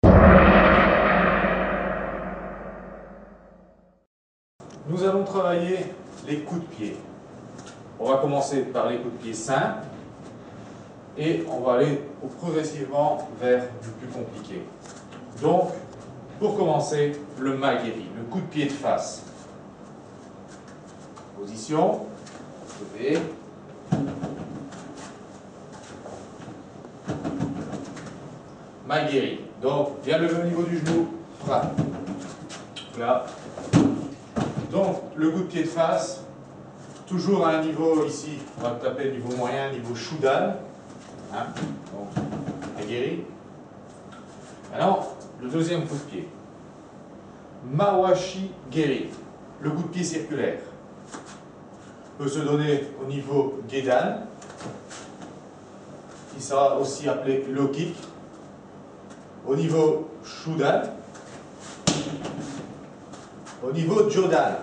Nous allons travailler les coups de pied. On va commencer par les coups de pied simples et on va aller progressivement vers du plus compliqué. Donc, pour commencer, le maigiri, le coup de pied de face. Position, levé. Maigiri. Donc, bien lever au niveau du genou, frappe. Là. Donc, le coup de pied de face, toujours à un niveau ici, on va taper niveau moyen, niveau Shudan. Hein? Donc, maigiri. Maintenant, le deuxième coup de pied. Mawashi Geri, le coup de pied circulaire. Peut se donner au niveau Gedan, qui sera aussi appelé low kick. Au niveau Shudan, au niveau Jodan.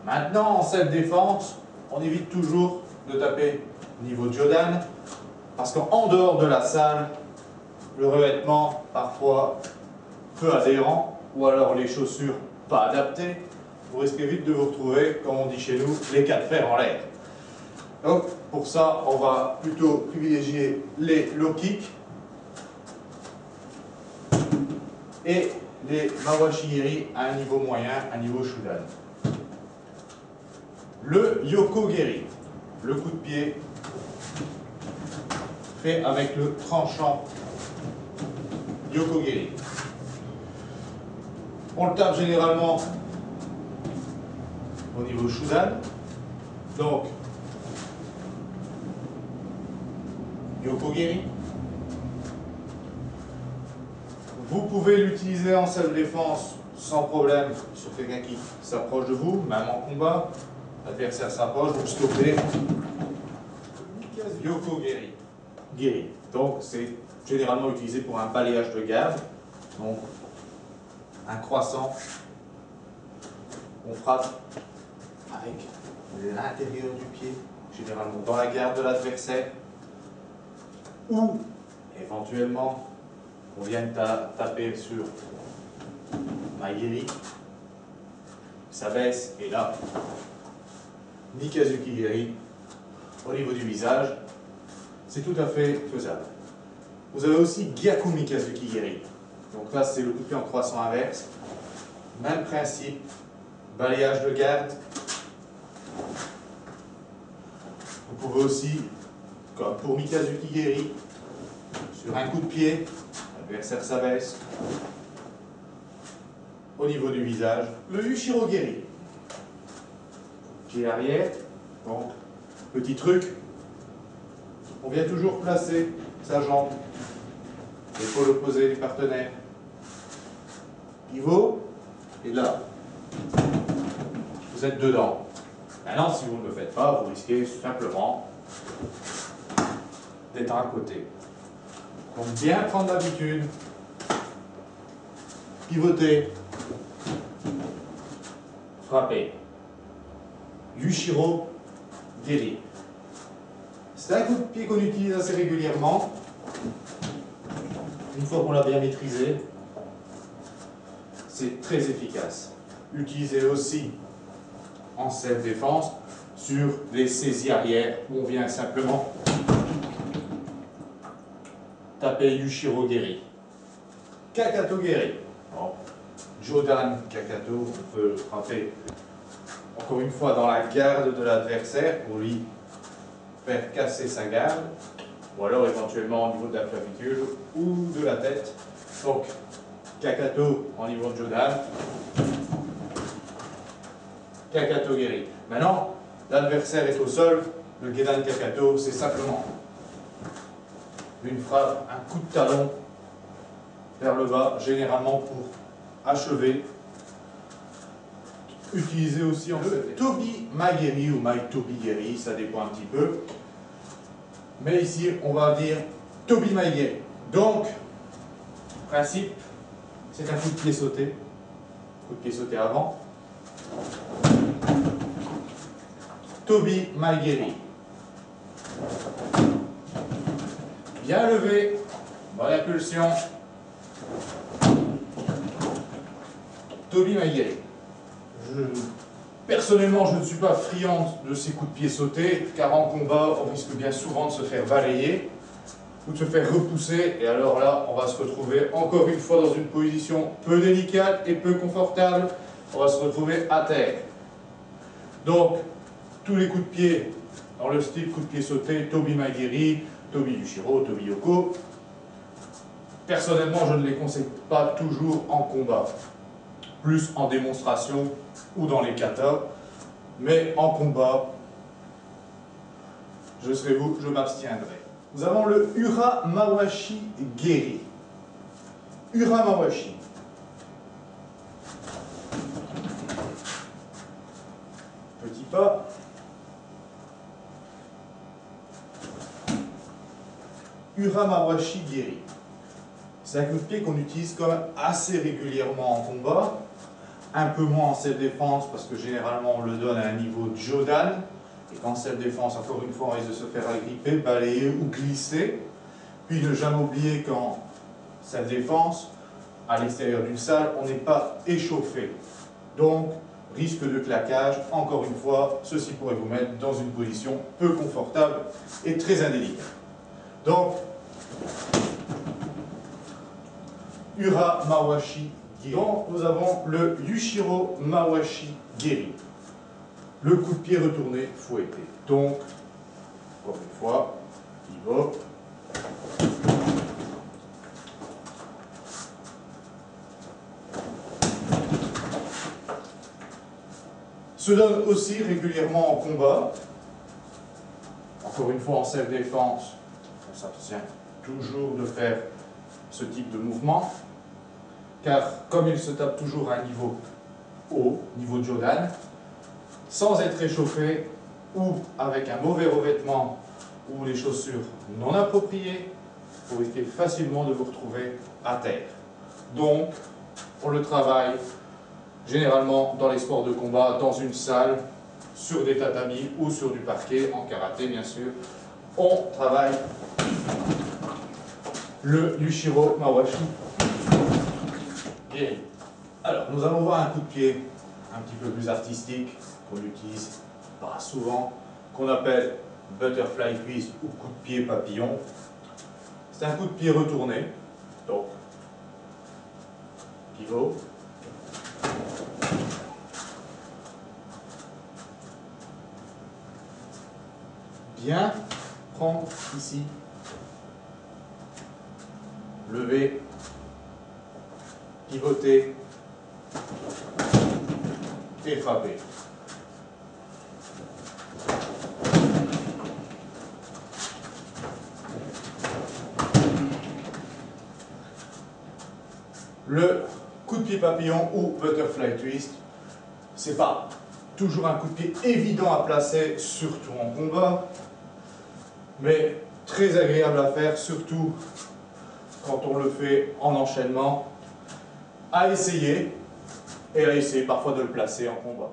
Maintenant, en self-défense, on évite toujours de taper niveau Jodan, parce qu'en dehors de la salle, le revêtement, parfois, peu adhérent, ou alors les chaussures pas adaptées, vous risquez vite de vous retrouver, comme on dit chez nous, les quatre fers en l'air. Donc, pour ça, on va plutôt privilégier les low kicks et les mawashi-geri à un niveau moyen, un niveau Shudan. Le yoko-geri, le coup de pied fait avec le tranchant yoko-geri. On le tape généralement au niveau Shudan. Donc, yoko-geri. Vous pouvez l'utiliser en self-défense sans problème sur quelqu'un qui s'approche de vous, même en combat. L'adversaire s'approche, vous stoppez. Yoko-geri. Geri. Donc, c'est généralement utilisé pour un balayage de garde. Donc, un croissant. On frappe avec l'intérieur du pied, généralement dans la garde de l'adversaire. Ou, éventuellement, on vient taper sur maigiri. Ça baisse et là, Mikazuki-geri au niveau du visage. C'est tout à fait faisable. Vous avez aussi Gyaku Mikazuki-geri. Donc là, c'est le coup de pied en croissant inverse. Même principe, balayage de garde. Vous pouvez aussi, comme pour Mikazuki-geri, sur un coup de pied, l'adversaire s'abaisse. Au niveau du visage, le Ushiro-geri. Pied arrière. Donc, petit truc, on vient toujours placer sa jambe, l'épaule opposée du partenaire, pivot, et là, vous êtes dedans. Maintenant, si vous ne le faites pas, vous risquez simplement d'être à côté. Donc, bien prendre l'habitude, pivoter, frapper. Yushiro Geri. C'est un coup de pied qu'on utilise assez régulièrement. Une fois qu'on l'a bien maîtrisé, c'est très efficace. Utilisé aussi en self-défense sur les saisies arrière où on vient simplement taper Yushiro Geri. Kakato Geri. Bon. Jodan Kakato, on peut frapper encore une fois dans la garde de l'adversaire pour lui faire casser sa garde, ou alors éventuellement au niveau de la clavicule ou de la tête. Donc, Kakato en niveau de Jodan, Kakato Geri. Maintenant, l'adversaire est au sol, le Gedan Kakato, c'est simplement une frappe, un coup de talon vers le bas, généralement pour achever. Utilisé aussi en fait Tobi Maigiri ou Mai Tobi Geri, ça dépend un petit peu. Mais ici, on va dire Tobi Maigiri. Donc, principe, c'est un coup de pied sauté. Coup de pied sauté avant. Tobi Maigiri. Bien levé Bonne impulsion. Toby Maguire. Personnellement, je ne suis pas friand de ces coups de pied sautés, car en combat, on risque bien souvent de se faire balayer ou de se faire repousser, et alors là, on va se retrouver encore une fois dans une position peu délicate et peu confortable. On va se retrouver à terre. Donc, tous les coups de pied dans le style coup de pied sauté, Toby Maguire, Toby Yushiro, Toby Yoko, personnellement, je ne les conseille pas toujours en combat, plus en démonstration ou dans les katas, mais en combat, je serai vous, je m'abstiendrai. Nous avons le Ura Mawashi Geri. Ura Mawashi. Petit pas. Ura Mawashi Geri. C'est un coup de pied qu'on utilise quand même assez régulièrement en combat, un peu moins en self-défense parce que généralement on le donne à un niveau de Jodan, et qu'en self-défense, encore une fois, on risque de se faire agripper, balayer ou glisser. Puis ne jamais oublier qu'en self-défense, à l'extérieur d'une salle, on n'est pas échauffé. Donc, risque de claquage, encore une fois, ceci pourrait vous mettre dans une position peu confortable et très indélicate. Donc, Ura Mawashi Geri. Donc, nous avons le Yushiro Mawashi Geri. Le coup de pied retourné fouetté. Donc, encore une fois, pivot. Se donne aussi régulièrement en combat. Encore une fois, en self-défense, on s'abstient toujours de faire ce type de mouvement, car comme il se tape toujours à un niveau haut, niveau Jodan, sans être échauffé ou avec un mauvais revêtement ou les chaussures non appropriées, vous risquez facilement de vous retrouver à terre. Donc, on le travaille généralement dans les sports de combat, dans une salle, sur des tatamis ou sur du parquet, en karaté bien sûr. On travaille le Yushiro Mawashi Geri. Alors, nous allons voir un coup de pied un petit peu plus artistique, qu'on utilise pas souvent, qu'on appelle butterfly twist ou coup de pied papillon. C'est un coup de pied retourné, donc pivot. Bien prendre ici, lever, pivoter et frapper. Le coup de pied papillon ou butterfly twist, c'est pas toujours un coup de pied évident à placer, surtout en combat, mais très agréable à faire, surtout quand on le fait en enchaînement, à essayer, et à essayer parfois de le placer en combat.